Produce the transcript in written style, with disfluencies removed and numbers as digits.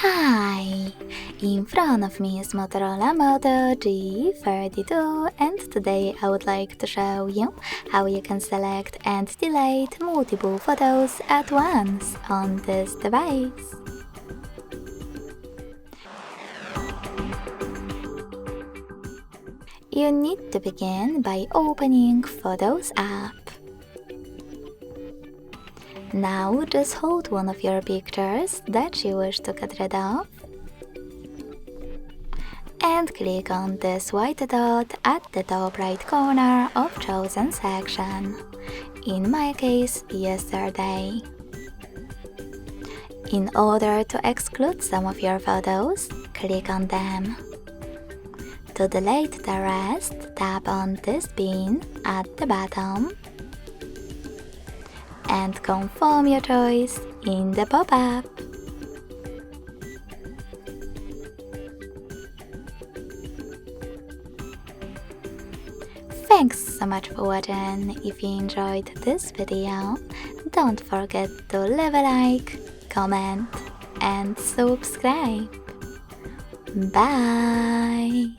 Hi! In front of me is Motorola Moto G32 and today I would like to show you how you can select and delete multiple photos at once on this device. You need to begin by opening Photos app. Now just hold one of your pictures that you wish to get rid of and click on this white dot at the top right corner of chosen section, in my case yesterday. In order to exclude some of your photos, click on them. To delete the rest, tap on this pin at the bottom and confirm your choice in the pop-up. Thanks so much for watching. If you enjoyed this video, don't forget to leave a like, comment and subscribe. Bye!